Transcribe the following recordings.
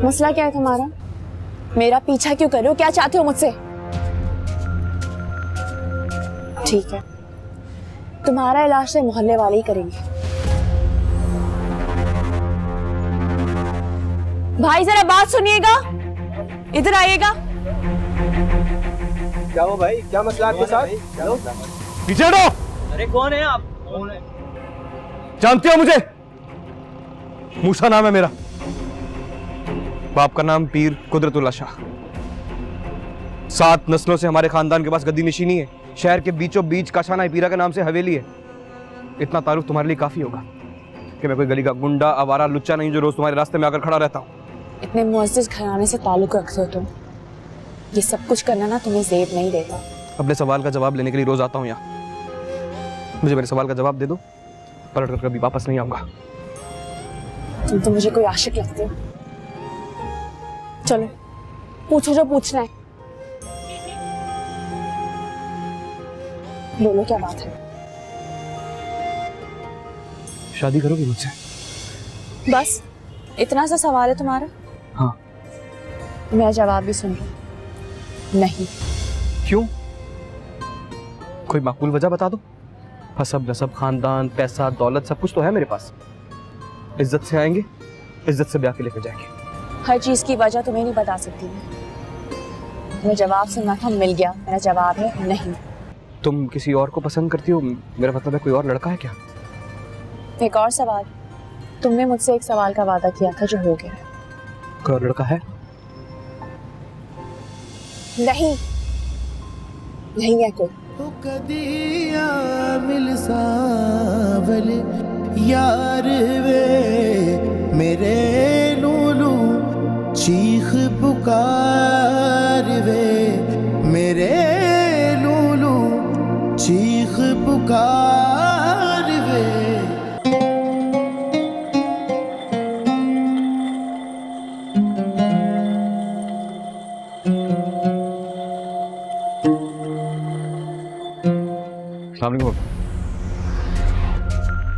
मसला क्या है तुम्हारा? मेरा पीछा क्यों कर रहे हो? क्या चाहते हो मुझसे? ठीक है, तुम्हारा इलाज से मोहल्ले वाले ही करेंगे। भाई जरा बात सुनिएगा, इधर आइएगा। क्या हो भाई, क्या मसला आपके साथ? पीछे हटो। अरे कौन है आप? कौन है? जानते हो मुझे? मूसा नाम है मेरा। बाप का नाम पीर कुदरतुल्लाह शाह। 7 नस्लों से हमारे खानदान के पास गद्दी नशीनी है। शहर के बीचों बीच काशाना पीरा के नाम से हवेली है। इतना तारुफ तुम्हारे लिए काफी होगा कि मैं कोई गली का गुंडा आवारा लुच्चा नहीं जो रोज तुम्हारे रास्ते में आकर खड़ा रहता हूँ। इतने मुअज़्ज़ज़ घराने से ताल्लुक रखते हो तुम। ये सब कुछ करना ना तुम्हें ज़ेब नहीं देता। अपने सवाल का जवाब लेने के लिए रोज आता हूँ यहाँ। मुझे मेरे सवाल का जवाब दे दो, पलट कर कभी वापस नहीं आऊंगा। तुम तो मुझे कोई आशिक लगते हो। चलो पूछो जो पूछना है। बोलो क्या बात है? शादी करोगी मुझसे? बस इतना सा सवाल है तुम्हारा? हाँ। मैं जवाब भी सुन रही हूँ। नहीं। क्यों? कोई माकूल वजह बता दो। हसब नसब खानदान पैसा दौलत सब कुछ तो है मेरे पास। इज्जत से आएंगे, इज्जत से ब्याह के लेकर जाएंगे। हर चीज की वजह तुम्हें नहीं बता सकती मैं। मेरा जवाब सुनना था, मिल गया। मेरा जवाब है नहीं। तुम किसी और को पसंद करती हो? मेरा मतलब है कोई और लड़का है क्या? एक और सवाल। तुमने मुझसे एक सवाल का वादा किया था जो हो गया। कोई और लड़का है? नहीं, नहीं है कोई। यार वे मेरे लूलू चीख पुकार वे मेरे लूलू चीख पुकार वे।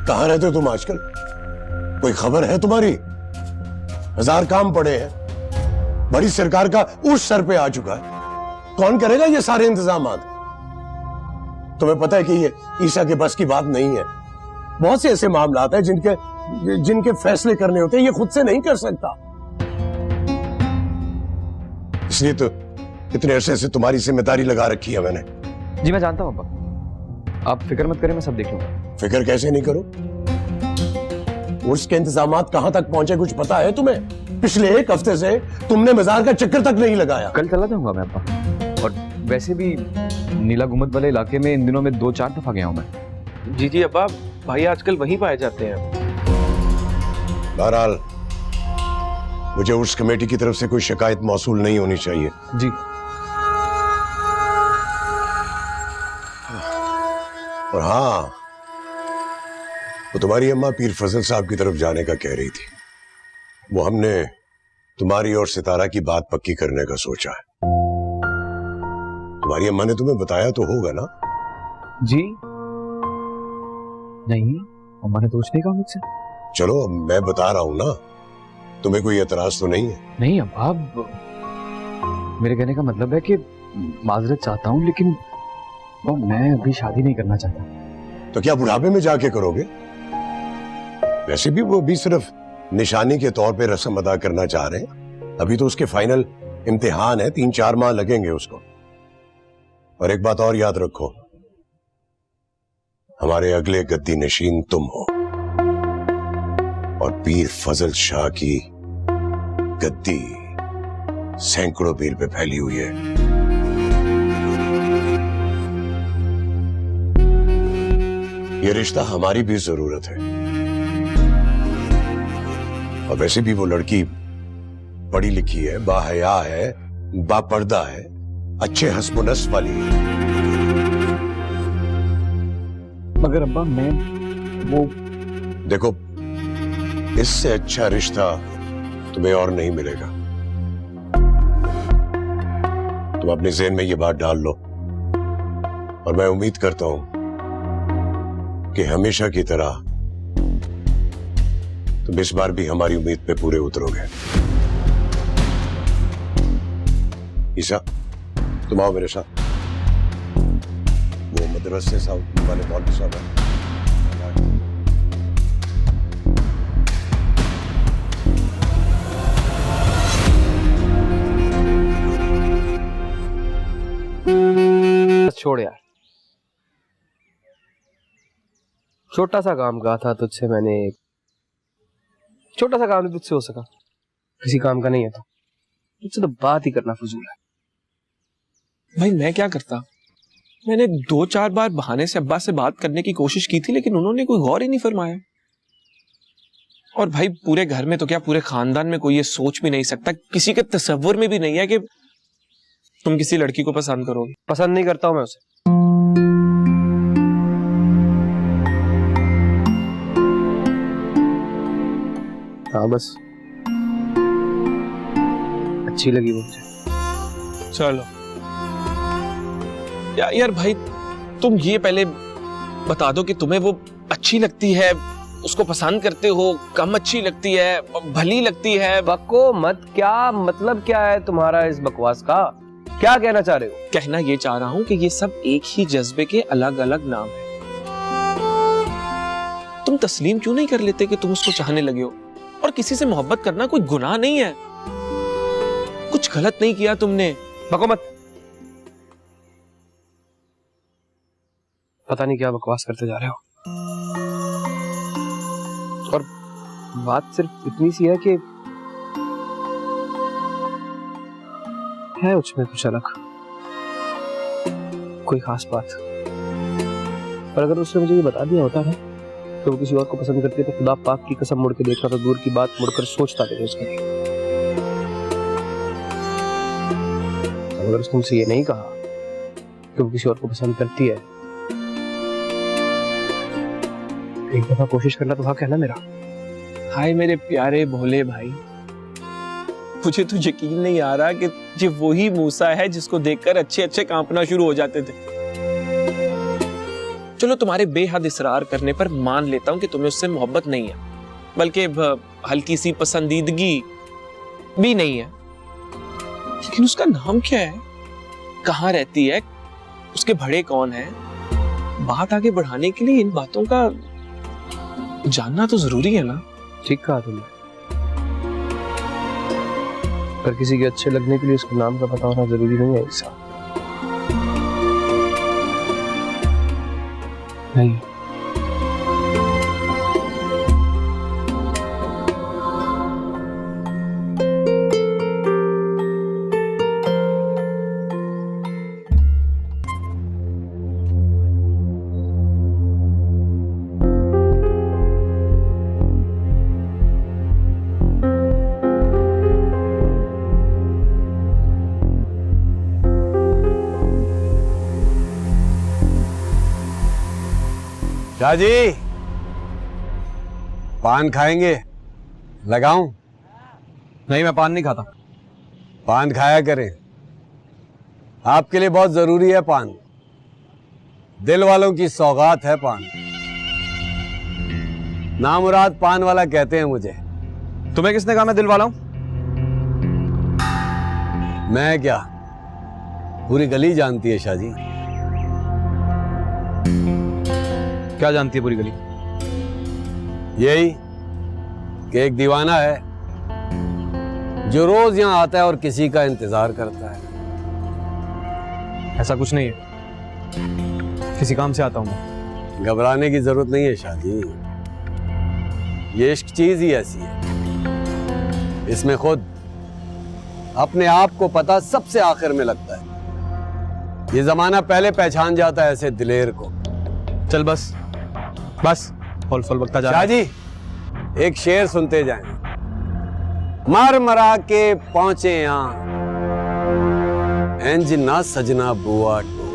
कहाँ रहते हो तुम आजकल? कोई खबर है तुम्हारी? 1000 काम पड़े हैं। बड़ी सरकार का उस सर पे आ चुका है। कौन करेगा ये सारे इंतजामात? तुम्हें पता है कि ये ईसा के बस की बात नहीं है। बहुत से ऐसे मामलात हैं जिनके फैसले करने होते हैं, ये खुद से नहीं कर सकता। इसलिए तो इतने अरसे से तुम्हारी जिम्मेदारी लगा रखी है मैंने। जी मैं जानता हूँ अब्बा, आप फिक्र मत करें, मैं सब देख लूंगा। फिक्र कैसे नहीं करो? उसके इंतजामात कहां तक पहुंचे कुछ पता है तुम्हें? पिछले 1 हफ्ते से तुमने मजार का चक्कर तक नहीं लगाया। कल चला जाऊंगा मैं अब्बा। और वैसे भी नीला गुम्बद वाले इलाके में इन दिनों में 2-4 दफा गया हूं मैं। जी जी अब्बा, भाई आजकल वहीं पाए जाते हैं। बहरहाल मुझे उस कमेटी की तरफ से कोई शिकायत मौसूल नहीं होनी चाहिए। जी। और हाँ, वो तुम्हारी अम्मा पीर फजल साहब की तरफ जाने का कह रही थी। वो हमने तुम्हारी और सितारा की बात पक्की करने का सोचा है। तुम्हारी अम्मा ने तुम्हें बताया तो होगा ना? जी नहीं, अम्मा ने तो कुछ नहीं कहा मुझसे। चलो अब मैं बता रहा हूं ना, तुम्हें कोई एतराज तो नहीं है? नहीं अब्बा, मेरे कहने का मतलब है कि माजरत चाहता हूँ, लेकिन वो मैं अभी शादी नहीं करना चाहता। तो क्या बुढ़ापे में जाके करोगे? वैसे भी वो भी सिर्फ निशानी के तौर पे रस्म अदा करना चाह रहे हैं। अभी तो उसके फाइनल इम्तिहान है, 3-4 माह लगेंगे उसको। और एक बात और याद रखो, हमारे अगले गद्दी नशीन तुम हो। और पीर फजल शाह की गद्दी सैकड़ों मील पे फैली हुई है। ये रिश्ता हमारी भी जरूरत है। और वैसे भी वो लड़की पढ़ी लिखी है, बाहया है, बापर्दा है, अच्छे हस्ब नस्ब वाली है। मगर अब्बा मैं वो देखो, इससे अच्छा रिश्ता तुम्हें और नहीं मिलेगा। तुम अपने ज़हन में ये बात डाल लो। और मैं उम्मीद करता हूं कि हमेशा की तरह तुम इस बार भी हमारी उम्मीद पे पूरे उतरोगे। ईसा, तुम आओ मेरे साथ। वो मदरसे साहब वाले मौलवी साहब हैं। छोड़ यार, छोटा सा काम कहा था तुझसे मैंने, छोटा सा काम तुझसे हो सका, किसी काम का नहीं है। तो तुझसे तो बात ही करना फजूल है। भाई मैं क्या करता, मैंने 2-4 बार बहाने से अब्बा से बात करने की कोशिश की थी, लेकिन उन्होंने कोई गौर ही नहीं फरमाया। और भाई पूरे घर में तो क्या, पूरे खानदान में कोई ये सोच भी नहीं सकता, किसी के तसव्वुर में भी नहीं है कि तुम किसी लड़की को पसंद करोगे। पसंद नहीं करता हूं मैं उसे। हाँ बस अच्छी लगी मुझे। चलो यार भाई, तुम ये पहले बता दो कि तुम्हें वो अच्छी लगती है, उसको पसंद करते हो, कम अच्छी लगती है, भली लगती है? बको मत, क्या मतलब क्या है तुम्हारा इस बकवास का? क्या कहना चाह रहे हो? कहना ये चाह रहा हूं कि ये सब एक ही जज्बे के अलग अलग नाम है। तुम तस्लीम क्यों नहीं कर लेते कि तुम उसको चाहने लगे हो? और किसी से मोहब्बत करना कोई गुनाह नहीं है, कुछ गलत नहीं किया तुमने। बको मत, पता नहीं क्या बकवास करते जा रहे हो। और बात सिर्फ इतनी सी है कि है उसमें कुछ अलग, कोई खास बात। पर अगर उसने मुझे ये बता दिया होता ना तो वो किसी और को पसंद करती है, तो खुदा पाक की कसम मुड़ के देखना तो दूर की बात, मुड़कर सोचता नहीं उसके लिए। अगर उसने मुझसे ये नहीं कहा कि वो किसी और को पसंद करती है, एक दफा कोशिश करना तो हक है ना मेरा। हाय मेरे प्यारे भोले भाई, मुझे तो यकीन नहीं आ रहा कि ये वही मूसा है जिसको देखकर अच्छे अच्छे कांपना शुरू हो जाते थे। चलो तुम्हारे बेहद इसरार करने पर मान लेता हूं कि तुम्हें उससे मोहब्बत नहीं है, बल्कि हल्की सी पसंदीदगी भी नहीं है, लेकिन उसका नाम क्या है, कहाँ रहती है, उसके बड़े कौन है? बात आगे बढ़ाने के लिए इन बातों का जानना तो जरूरी है ना। ठीक कहा तुमने, पर किसी के अच्छे लगने के लिए उसके नाम का पता होना जरूरी नहीं है। ऐसा नहीं। शाहजी, पान खाएंगे? लगाऊं? नहीं, मैं पान नहीं खाता। पान खाया करें, आपके लिए बहुत जरूरी है पान। दिल वालों की सौगात है पान। नामुराद पान वाला कहते हैं मुझे। तुम्हें किसने कहा मैं दिल वाला हूं? मैं क्या, पूरी गली जानती है शाहजी। क्या जानती है पूरी गली? यही कि एक दीवाना है जो रोज यहां आता है और किसी का इंतजार करता है। ऐसा कुछ नहीं है, किसी काम से आता हूं मैं। घबराने की जरूरत नहीं है शाहजी, ये इश्क चीज ही ऐसी है, इसमें खुद अपने आप को पता सबसे आखिर में लगता है। ये जमाना पहले पहचान जाता है ऐसे दिलेर को। चल बस बस, फुल फुल बकता जा रहा है। शाहजी, एक शेर सुनते जाएं। मर मरा के पहुंचे यहां इंज ना सजना बुआ टो,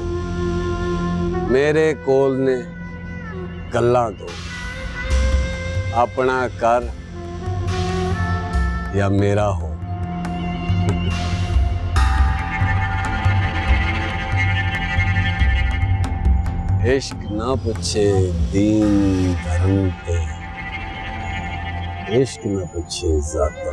मेरे कोल ने गल्ला दो, अपना कर या मेरा हो। इश्क ना पूछे दीन धर्म पे, इश्क ना पूछे जाता।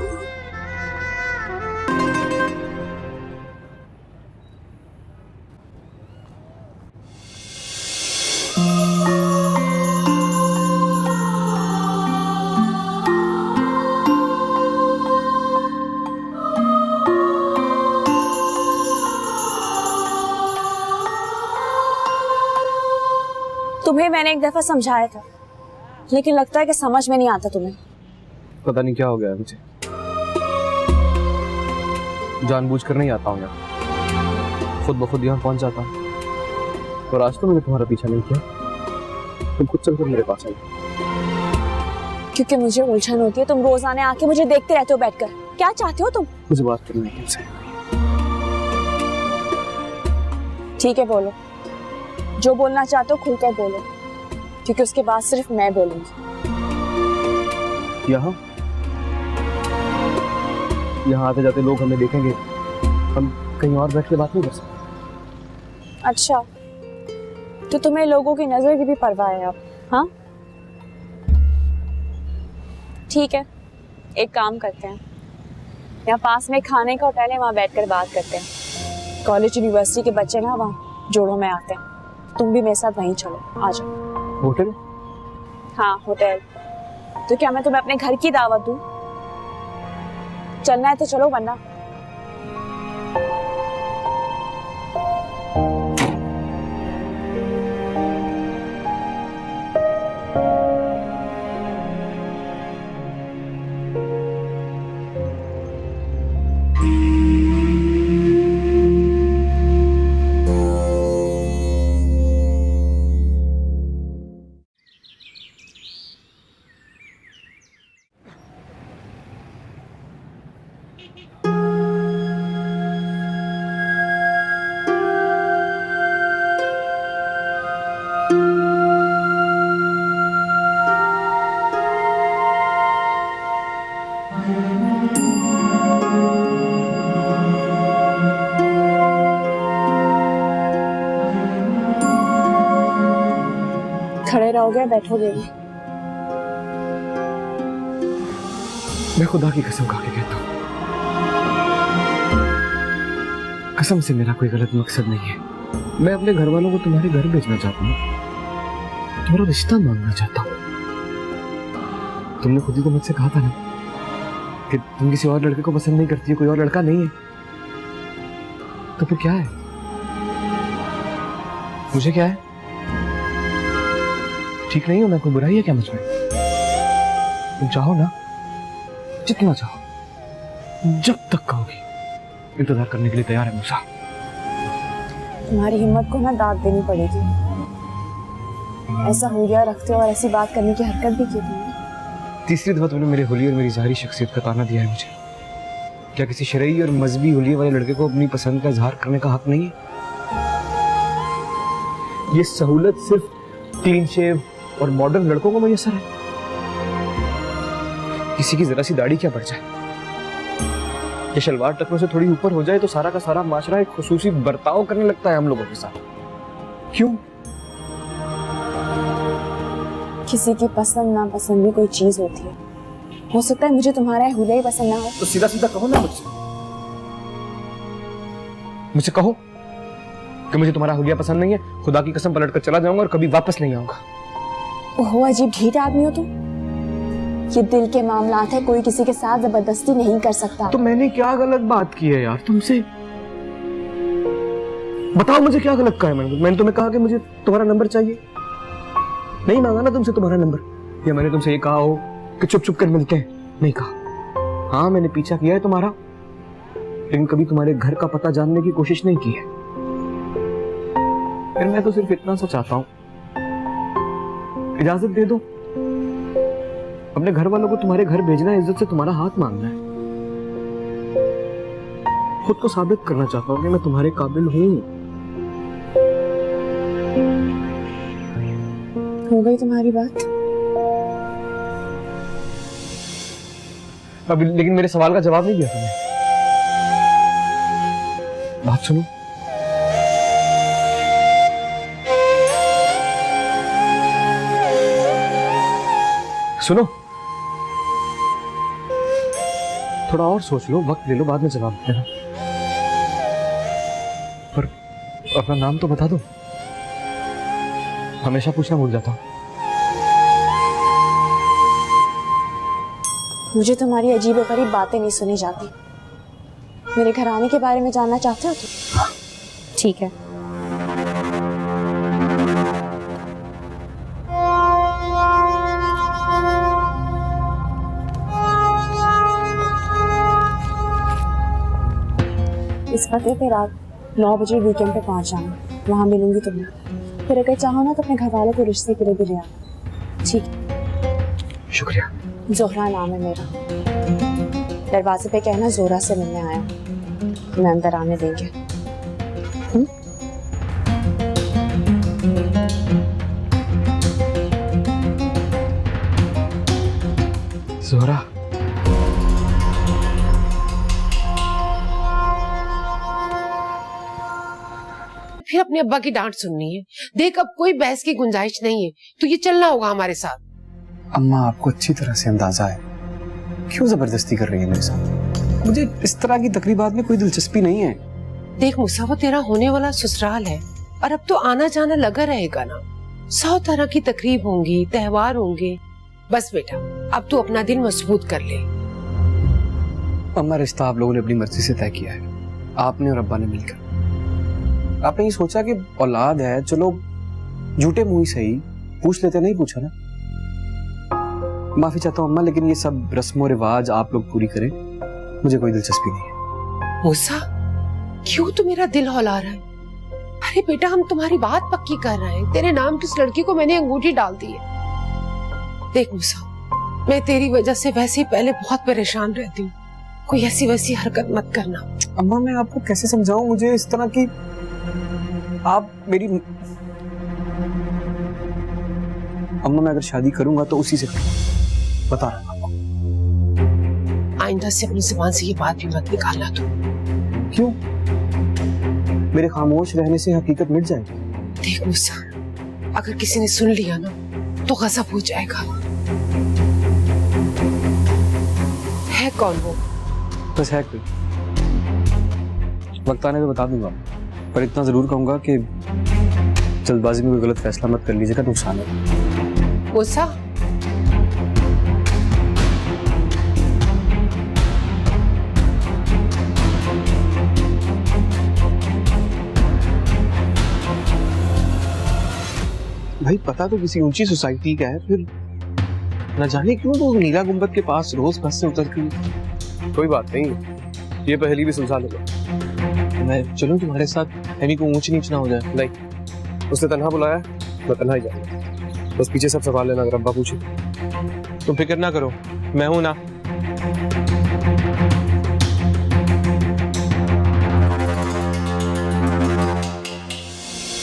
तुम्हें मैंने एक दफा समझाया था, लेकिन लगता है कि समझ में नहीं आता तुम्हें। पता नहीं क्या हो गया है मुझे, जानबूझकर नहीं आता हूँ यहाँ, खुद ब खुद यहाँ पहुंच जाता हूँ। और आज तो मैंने तुम्हारा पीछा नहीं किया, तुम खुद चलकर मेरे पास आई। क्योंकि मुझे उलझन होती है, तुम रोजाना आके मुझे देखते रहते हो बैठकर। क्या चाहते हो तुम? मुझे बात करनी है तुमसे। ठीक है, बोलो, जो बोलना चाहते हो खुलकर बोलो, क्योंकि उसके बाद सिर्फ मैं बोलूंगी। यहाँ आते जाते लोग हमें देखेंगे, हम कहीं और बैठ के बात नहीं कर सकते। अच्छा, तो तुम्हें लोगों की नजर की भी परवाह है अब? हाँ ठीक है, एक काम करते हैं, यहाँ पास में खाने का होटल है, वहाँ बैठकर बात करते हैं। कॉलेज यूनिवर्सिटी के बच्चे ना वहाँ जोड़ों में आते हैं, तुम भी मेरे साथ वहीं चलो, आ जाओ। होटल? हाँ होटल। तो क्या मैं तुम्हें अपने घर की दावत दूं? चलना है तो चलो, वरना खड़े रहोगे, बैठोगे भी? मैं खुदा की कसम खा के कहता हूँ, कसम से मेरा कोई गलत मकसद नहीं है। मैं अपने घर वालों को तुम्हारे घर भेजना चाहता हूँ, तुम्हारा रिश्ता मांगना चाहता हूँ। तुमने खुद ही तो मुझसे कहा था ना कि तुम किसी और लड़के को पसंद नहीं करती है, कोई और लड़का नहीं है। तो फिर क्या है? मुझे क्या है? ठीक नहीं हो मैं? कोई बुराई है क्या मुझ में? तुम चाहो ना, जितना चाहो, जब तक कहोगी, इंतजार करने के लिए तैयार है मूसा। तुम्हारी हिम्मत को ना दाद देनी पड़ेगी। ऐसा हुलिया रखते हो और ऐसी बात करने की हरकत भी की तुमने। तीसरी दफा तुमने मेरे हुलिये और मेरी ज़ाहिरी शख्सियत का ताना दिया है मुझे। क्या किसी शरई और मजहबी हुलिये वाले लड़के को अपनी पसंद का इजहार करने का हक नहीं है? ये सहूलत सिर्फ क्लीन शेव और मॉडर्न लड़कों को मुयस्सर है। किसी की जरा सी दाढ़ी क्या बढ़ जाए, ये शलवार टखनों से थोड़ी ऊपर हो जाए तो सारा का सारा माशरा एक खुसूसी बर्ताव करने लगता है हम लोगों के साथ। क्यों? किसी की पसंद नापसंद भी कोई चीज होती है। हो सकता है मुझे तुम्हारा हुलिया ही पसंद ना हो। तो सीधा सीधा कहो ना मुझसे कहो कि मुझे तुम्हारा हुलिया पसंद नहीं है, खुदा की कसम पलट कर चला जाऊंगा और कभी वापस नहीं आऊंगा। ओहो, अजीब ढीठ आदमी हो तुम। ये दिल के मामलात है, कोई किसी के साथ जबरदस्ती नहीं कर सकता। तो मैंने क्या गलत बात की है यार तुमसे? बताओ मुझे क्या गलत कहा है मैंने तुम्हें कहा कि मुझे तुम्हारा नंबर चाहिए? नहीं मांगा ना तुमसे तुम्हारा नंबर। या मैंने तुमसे ये कहा हो कि चुप चुप कर मिलते हैं? नहीं कहा। हाँ मैंने पीछा किया है तुम्हारा, लेकिन कभी तुम्हारे घर का पता जानने की कोशिश नहीं की है। फिर मैं तो सिर्फ इतना सा चाहता हूं, इजाजत दे दो, अपने घर वालों को तुम्हारे घर भेजना है, इज्जत से तुम्हारा हाथ मांगना है। खुद को साबित करना चाहता हूं कि मैं तुम्हारे काबिल हूं। हो गई तुम्हारी बात? अभी लेकिन मेरे सवाल का जवाब नहीं दिया तुमने। बात सुनो, सुनो, थोड़ा और सोच लो, वक्त ले लो, बाद में जवाब देना। पर अपना नाम तो बता दो, हमेशा पूछना भूल जाता हूं। मुझे तुम्हारी अजीबोगरीब बातें नहीं सुनी जाती। मेरे घर आने के बारे में जानना चाहते हो तुम? ठीक है, इस पते पे रात 9 बजे वीकेंड पे पहुंच जाना, वहां मिलूंगी तुम्हें। फिर अगर चाहो ना तो अपने घर वालों को रिश्ते के लिए भी ले आना, ठीक? शुक्रिया। जोहरा नाम है मेरा। दरवाजे पे कहना जोरा से मिलने आया हूँ, मैं अंदर आने देंगे। जोहरा, फिर अपने अब्बा की डांट सुननी है। देख अब कोई बहस की गुंजाइश नहीं है, तो ये चलना होगा हमारे साथ। अम्मा आपको अच्छी तरह से अंदाजा है, क्यों जबरदस्ती कर रही है मेरे साथ? मुझे इस तरह की तकरीबात में कोई दिलचस्पी नहीं है। देख मूसा, वो तेरा होने वाला ससुराल है और अब तो आना जाना लगा रहेगा ना। 100 तरह की तकरीब होंगी, त्योहार होंगे। बस बेटा अब तू अपना दिल मजबूत कर ले। अम्मा, रिश्ता आप लोगों ने अपनी मर्जी से तय किया है, आपने और अब्बा ने मिलकर। आपने ये सोचा कि औलाद है, चलो झूठे मुंह ही सही पूछ लेते, नहीं पूछा ना। माफी चाहता हूँ अम्मा, लेकिन ये सब रस्मों रिवाज आप लोग पूरी करें, मुझे कोई दिलचस्पी नहीं है। मूसा, क्यों तू मेरा दिल हौला रहा है? अरे बेटा हम तुम्हारी बात पक्की कर रहे हैं। तेरे नाम की इस लड़की को मैंने अंगूठी डाल दी है। देख मूसा, मैं तेरी वजह से वैसे ही पहले बहुत परेशान रहती हूँ, कोई ऐसी वैसी हरकत मत करना। अम्मा, मैं आपको कैसे समझाऊं? मुझे इस तरह की आप मेरी अम्मा, मैं अगर शादी करूंगा तो उसी से करूंगा, बता रहा हूं आपको। आइंदा से अपनी जुबान से ये बात भी मत निकालना तू। क्यों? मेरे खामोश रहने से हकीकत मिट जाएगी। देख मूसा, अगर किसी ने सुन लिया ना तो गजब हो जाएगा। है कौन वो? बस है कोई, वक्त आने पे बता दूंगा, पर इतना जरूर कहूंगा कि जल्दबाजी में कोई गलत फैसला मत कर लीजिएगा, नुकसान है। मूसा, भाई पता तो किसी ऊंची सोसाइटी का है, फिर न जाने क्यों तो नीला गुंबद के पास रोज बस से उतर कर। कोई बात नहीं, ये पहली भी सुलझा लूंगा। मैं चलूं तुम्हारे साथ? एमी को ऊंच नीच ना हो जाए। नहीं, उसने तन्हा बुलाया, मैं तन्हा ही जाऊंगा। बस पीछे सब सवाल लेना अगर अब्बा पूछे। तुम फिक्र ना करो, मैं हूं ना।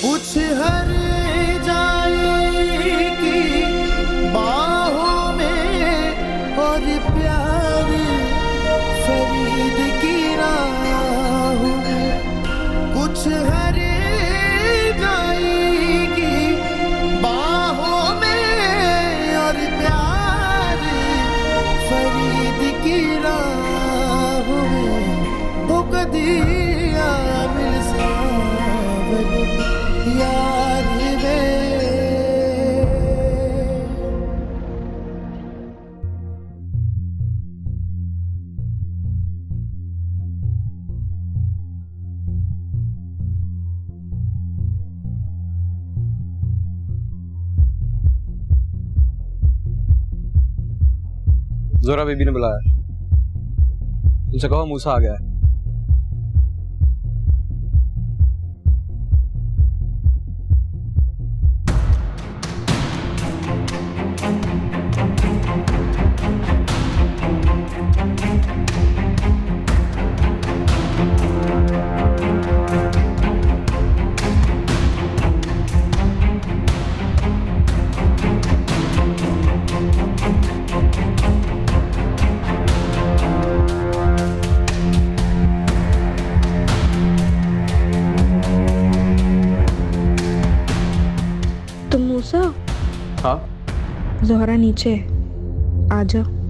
कुछ हर जाएगी बाहों में और प्यार फरीद की राहों में। कुछ हर जाएगी बाहों में और प्यार फरीद की राहों में। हो कदिया मिल सावर यार वे। जोरा बेबी ने बुलाया, उनसे कहो मूसा आ गया है। तुम मूसा, हाँ, जोहरा नीचे है, आ जाओ।